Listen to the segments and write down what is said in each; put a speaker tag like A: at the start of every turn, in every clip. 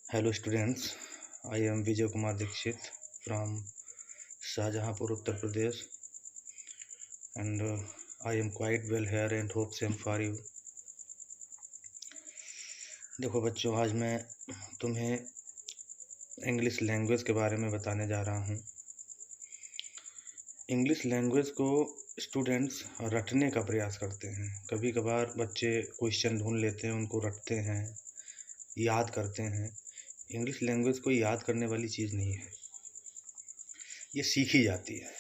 A: Hello students, I am Vijay Kumar Dikshit from Shahjahanpur, Uttar Pradesh, and I am quite well here and hope same for you. देखो बच्चों, आज मैं तुम्हें English language के बारे में बताने जा रहा हूँ। इंग्लिश लैंग्वेज को स्टूडेंट्स रटने का प्रयास करते हैं। कभी कभार बच्चे क्वेश्चन ढूंढ लेते हैं, उनको रटते हैं, याद करते हैं। इंग्लिश लैंग्वेज कोई याद करने वाली चीज़ नहीं है, ये सीखी जाती है।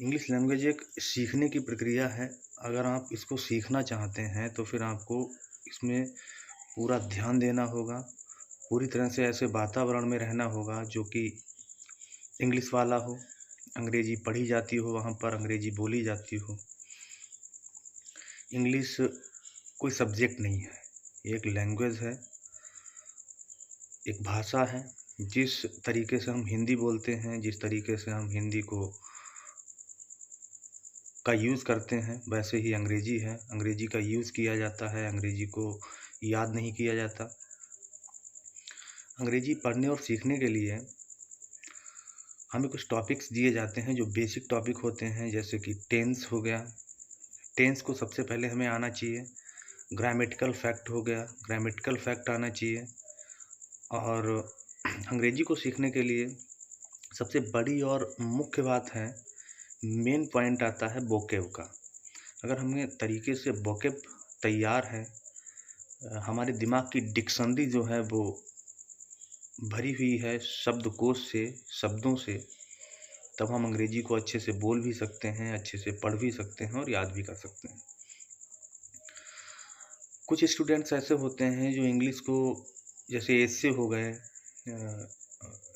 A: इंग्लिश लैंग्वेज एक सीखने की प्रक्रिया है। अगर आप इसको सीखना चाहते हैं तो फिर आपको इसमें पूरा ध्यान देना होगा, पूरी तरह से ऐसे वातावरण में रहना होगा जो कि इंग्लिश वाला हो, अंग्रेजी पढ़ी जाती हो, वहाँ पर अंग्रेजी बोली जाती हो। इंग्लिश कोई सब्जेक्ट नहीं है, ये एक लैंग्वेज है, एक भाषा है। जिस तरीके से हम हिंदी बोलते हैं, जिस तरीके से हम हिंदी का यूज़ करते हैं, वैसे ही अंग्रेजी है। अंग्रेजी का यूज़ किया जाता है, अंग्रेजी को याद नहीं किया जाता। अंग्रेजी पढ़ने और सीखने के लिए हमें कुछ टॉपिक्स दिए जाते हैं जो बेसिक टॉपिक होते हैं, जैसे कि टेंस हो गया। टेंस को सबसे पहले हमें आना चाहिए। ग्रामेटिकल फैक्ट हो गया, ग्रामेटिकल फैक्ट आना चाहिए। और अंग्रेजी को सीखने के लिए सबसे बड़ी और मुख्य बात है, मेन पॉइंट आता है वोकैब का। अगर हमें तरीके से वोकैब तैयार है, हमारे दिमाग की डिक्शनरी जो है वो भरी हुई है शब्दकोश से, शब्दों से, तब हम अंग्रेजी को अच्छे से बोल भी सकते हैं, अच्छे से पढ़ भी सकते हैं और याद भी कर सकते हैं। कुछ स्टूडेंट्स ऐसे होते हैं जो इंग्लिश को, जैसे एस्से हो गए,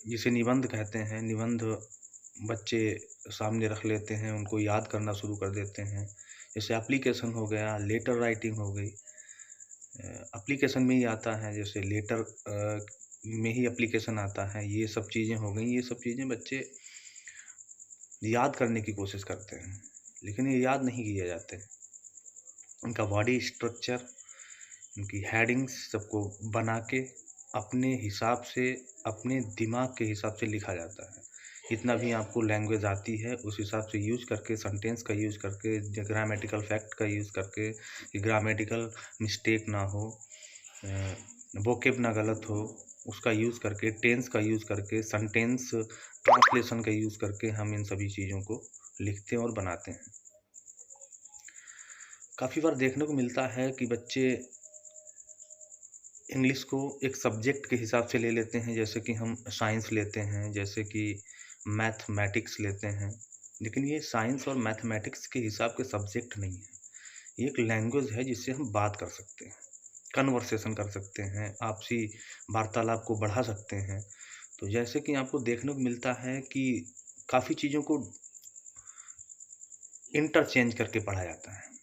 A: जिसे निबंध कहते हैं, निबंध बच्चे सामने रख लेते हैं, उनको याद करना शुरू कर देते हैं। जैसे एप्लीकेशन हो गया, लेटर राइटिंग हो गई, एप्लीकेशन में ही आता है, जैसे लेटर में ही एप्लीकेशन आता है। ये सब चीज़ें हो गई। ये सब चीज़ें बच्चे याद करने की कोशिश करते हैं, लेकिन ये याद नहीं किए जाते। उनका बॉडी स्ट्रक्चर, उनकी हेडिंग्स सबको बना के अपने हिसाब से, अपने दिमाग के हिसाब से लिखा जाता है। जितना भी आपको लैंग्वेज आती है उस हिसाब से यूज़ करके, सेंटेंस का यूज़ करके, ग्रामेटिकल फैक्ट का यूज़ करके, कि ग्रामेटिकल मिस्टेक ना हो, वोकैब ना गलत हो, उसका यूज़ करके, टेंस का यूज़ करके, सेंटेंस ट्रांसलेशन का यूज़ करके हम इन सभी चीज़ों को लिखते हैं और बनाते हैं। काफ़ी बार देखने को मिलता है कि बच्चे इंग्लिश को एक सब्जेक्ट के हिसाब से ले लेते हैं, जैसे कि हम साइंस लेते हैं, जैसे कि मैथमेटिक्स लेते हैं। लेकिन ये साइंस और मैथमेटिक्स के हिसाब के सब्जेक्ट नहीं है। ये एक लैंग्वेज है जिससे हम बात कर सकते हैं, कन्वर्सेशन कर सकते हैं, आपसी वार्तालाप को बढ़ा सकते हैं। तो जैसे कि आपको देखने को मिलता है कि काफ़ी चीज़ों को इंटरचेंज करके पढ़ा जाता है।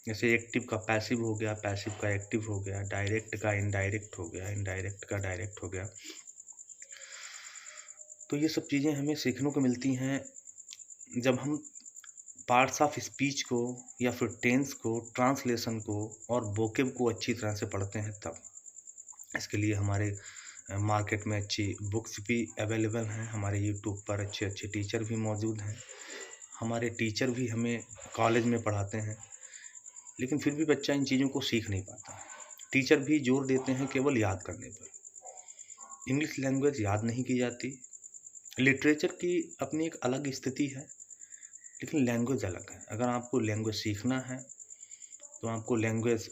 A: जैसे एक्टिव का पैसिव हो गया, पैसिव का एक्टिव हो गया, डायरेक्ट का इनडायरेक्ट हो गया, इनडायरेक्ट का डायरेक्ट हो गया। तो ये सब चीज़ें हमें सीखने को मिलती हैं जब हम पार्ट्स ऑफ स्पीच को या फिर टेंस को, ट्रांसलेशन को और वोकैब को अच्छी तरह से पढ़ते हैं तब। इसके लिए हमारे मार्केट में अच्छी बुक्स भी अवेलेबल हैं, हमारे यूट्यूब पर अच्छे अच्छे टीचर भी मौजूद हैं। हमारे टीचर भी हमें कॉलेज में पढ़ाते हैं, लेकिन फिर भी बच्चा इन चीज़ों को सीख नहीं पाता। टीचर भी जोर देते हैं केवल याद करने पर। इंग्लिश लैंग्वेज याद नहीं की जाती। लिटरेचर की अपनी एक अलग स्थिति है, लेकिन लैंग्वेज अलग है। अगर आपको लैंग्वेज सीखना है तो आपको लैंग्वेज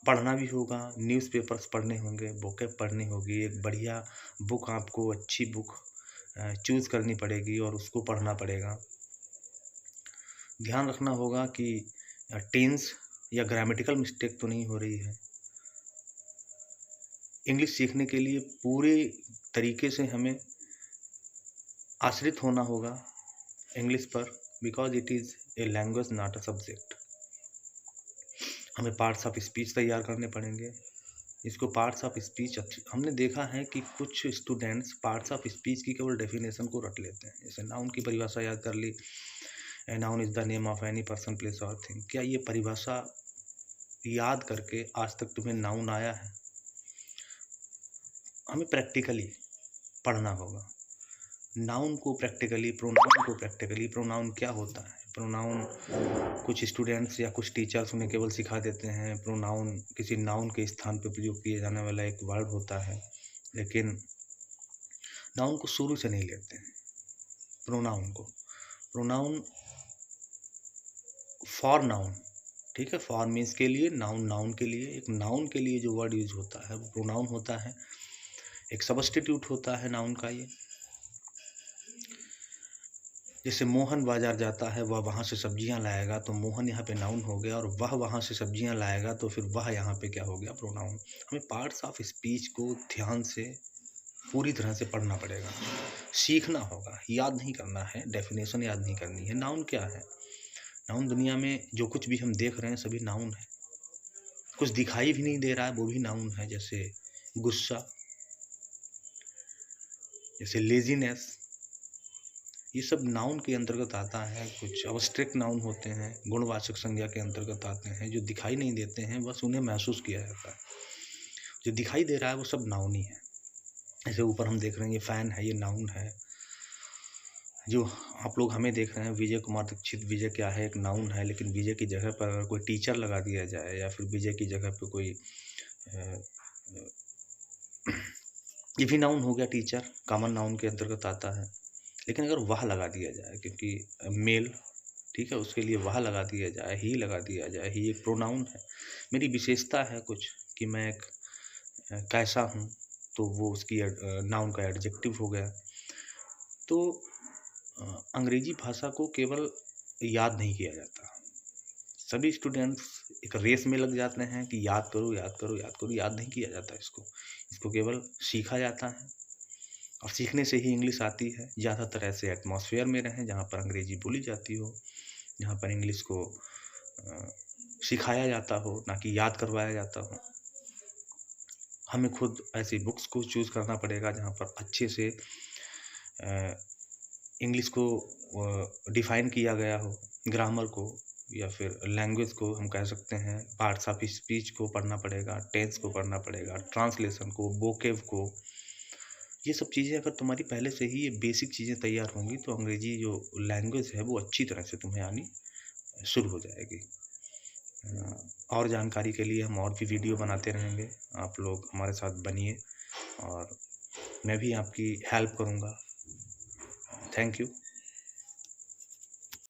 A: पढ़ना भी होगा, न्यूज़पेपर्स पढ़ने होंगे, वोकैब पढ़नी होगी, एक बढ़िया बुक, आपको अच्छी बुक चूज़ करनी पड़ेगी और उसको पढ़ना पड़ेगा। ध्यान रखना होगा कि टेंस या ग्रामेटिकल मिस्टेक तो नहीं हो रही है। इंग्लिश सीखने के लिए पूरे तरीके से हमें आश्रित होना होगा इंग्लिश पर, because it is a language not a subject. हमें पार्ट्स ऑफ स्पीच तैयार करने पड़ेंगे। इसको पार्ट्स ऑफ स्पीच, हमने देखा है कि कुछ स्टूडेंट्स पार्ट्स ऑफ स्पीच की केवल डेफिनेशन को रट लेते हैं। जैसे नाउन की परिभाषा याद कर ली, noun is the name of any person, place और थिंग। क्या ये परिभाषा याद करके आज तक तुम्हें नाउन आया है? हमें प्रैक्टिकली पढ़ना होगा। नाउन को प्रैक्टिकली, प्रोनाउन को प्रैक्टिकली। प्रोनाउन क्या होता है? प्रोनाउन कुछ स्टूडेंट्स या कुछ टीचर्स उन्हें केवल सिखा देते हैं। प्रोनाउन किसी नाउन के स्थान पर प्रयोग किया जाने वाला एक वर्ड होता है, लेकिन नाउन को शुरू से नहीं लेते हैं। प्रोनाउन को, प्रोनाउन फॉर नाउन, ठीक है, फॉर मीन्स के लिए, नाउन नाउन के लिए। एक नाउन के लिए जो वर्ड यूज होता है वो प्रोनाउन होता है, एक सब्स्टिट्यूट होता है नाउन का ये। जैसे मोहन बाजार जाता है, वह वहाँ से सब्जियां लाएगा, तो मोहन यहाँ पे नाउन हो गया, और वह वहाँ से सब्जियां लाएगा तो फिर वह यहाँ पे क्या हो गया? प्रोनाउन। हमें पार्ट्स ऑफ स्पीच को ध्यान से पूरी तरह से पढ़ना पड़ेगा, सीखना होगा, याद नहीं करना है, डेफिनेशन याद नहीं करनी है। नाउन क्या है? नाउन दुनिया में जो कुछ भी हम देख रहे हैं सभी नाउन है। कुछ दिखाई भी नहीं दे रहा है वो भी नाउन है, जैसे गुस्सा, जैसे लेजीनेस, ये सब नाउन के अंतर्गत आता है। कुछ अब्स्ट्रैक्ट नाउन होते हैं, गुणवाचक संज्ञा के अंतर्गत आते हैं, जो दिखाई नहीं देते हैं, बस उन्हें महसूस किया जाता है। जो दिखाई दे रहा है वो सब नाउन ही है। जैसे ऊपर हम देख रहे हैं ये फैन है, ये नाउन है। जो आप लोग हमें देख रहे हैं, विजय कुमार दीक्षित, विजय क्या है? एक नाउन है। लेकिन विजय की जगह पर अगर कोई टीचर लगा दिया जाए, या फिर विजय की जगह पर कोई ये भी नाउन हो गया, टीचर कॉमन नाउन के अंतर्गत आता है। लेकिन अगर वह लगा दिया जाए, क्योंकि मेल, ठीक है, उसके लिए वह लगा दिया जाए, ही लगा दिया जाए, ही एक प्रोनाउन है। मेरी विशेषता है कुछ कि मैं एक कैसा हूँ, तो वो उसकी नाउन का एडजेक्टिव हो गया। तो अंग्रेजी भाषा को केवल याद नहीं किया जाता। सभी स्टूडेंट्स एक रेस में लग जाते हैं कि याद करो याद करो याद करो। याद नहीं किया जाता इसको केवल सीखा जाता है, और सीखने से ही इंग्लिश आती है। ज़्यादातर ऐसे एटमॉस्फेयर में रहें जहाँ पर अंग्रेजी बोली जाती हो, जहाँ पर इंग्लिश को सिखाया जाता हो, ना कि याद करवाया जाता हो। हमें खुद ऐसी बुक्स को चूज़ करना पड़ेगा जहाँ पर अच्छे से इंग्लिश को डिफ़ाइन किया गया हो, ग्रामर को, या फिर लैंग्वेज को हम कह सकते हैं, पार्ट्स ऑफ स्पीच को पढ़ना पड़ेगा, टेंस को पढ़ना पड़ेगा, ट्रांसलेशन को, वोकेब को। ये सब चीज़ें अगर तुम्हारी पहले से ही ये बेसिक चीज़ें तैयार होंगी, तो अंग्रेजी जो लैंग्वेज है वो अच्छी तरह से तुम्हें आनी शुरू हो जाएगी। और जानकारी के लिए हम और भी वीडियो बनाते रहेंगे। आप लोग हमारे साथ बनिए, और मैं भी आपकी हेल्प करूँगा। Thank you.